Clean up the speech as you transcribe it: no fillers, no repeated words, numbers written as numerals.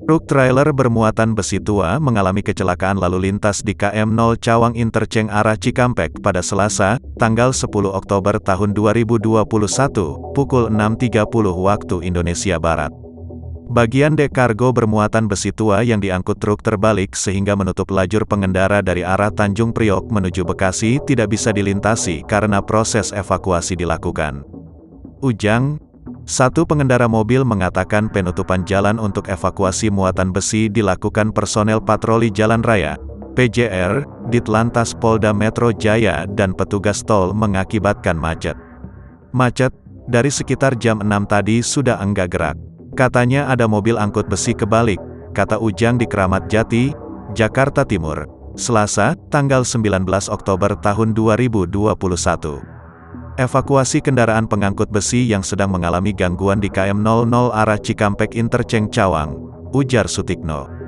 Truk trailer bermuatan besi tua mengalami kecelakaan lalu lintas di KM 0 Cawang Interchange arah Cikampek pada Selasa, tanggal 10 Oktober tahun 2021, pukul 6.30 waktu Indonesia Barat. Bagian dek kargo bermuatan besi tua yang diangkut truk terbalik sehingga menutup lajur pengendara dari arah Tanjung Priok menuju Bekasi tidak bisa dilintasi karena proses evakuasi dilakukan. Ujang, satu pengendara mobil mengatakan penutupan jalan untuk evakuasi muatan besi dilakukan personel patroli jalan raya, PJR, Ditlantas Polda Metro Jaya dan petugas tol mengakibatkan macet. Macet, dari sekitar jam 6 tadi sudah enggak gerak. Katanya ada mobil angkut besi kebalik, kata Ujang di Keramat Jati, Jakarta Timur, Selasa, tanggal 19 Oktober tahun 2021. Evakuasi kendaraan pengangkut besi yang sedang mengalami gangguan di KM 00 arah Cikampek Interchange Cawang, ujar Sutikno.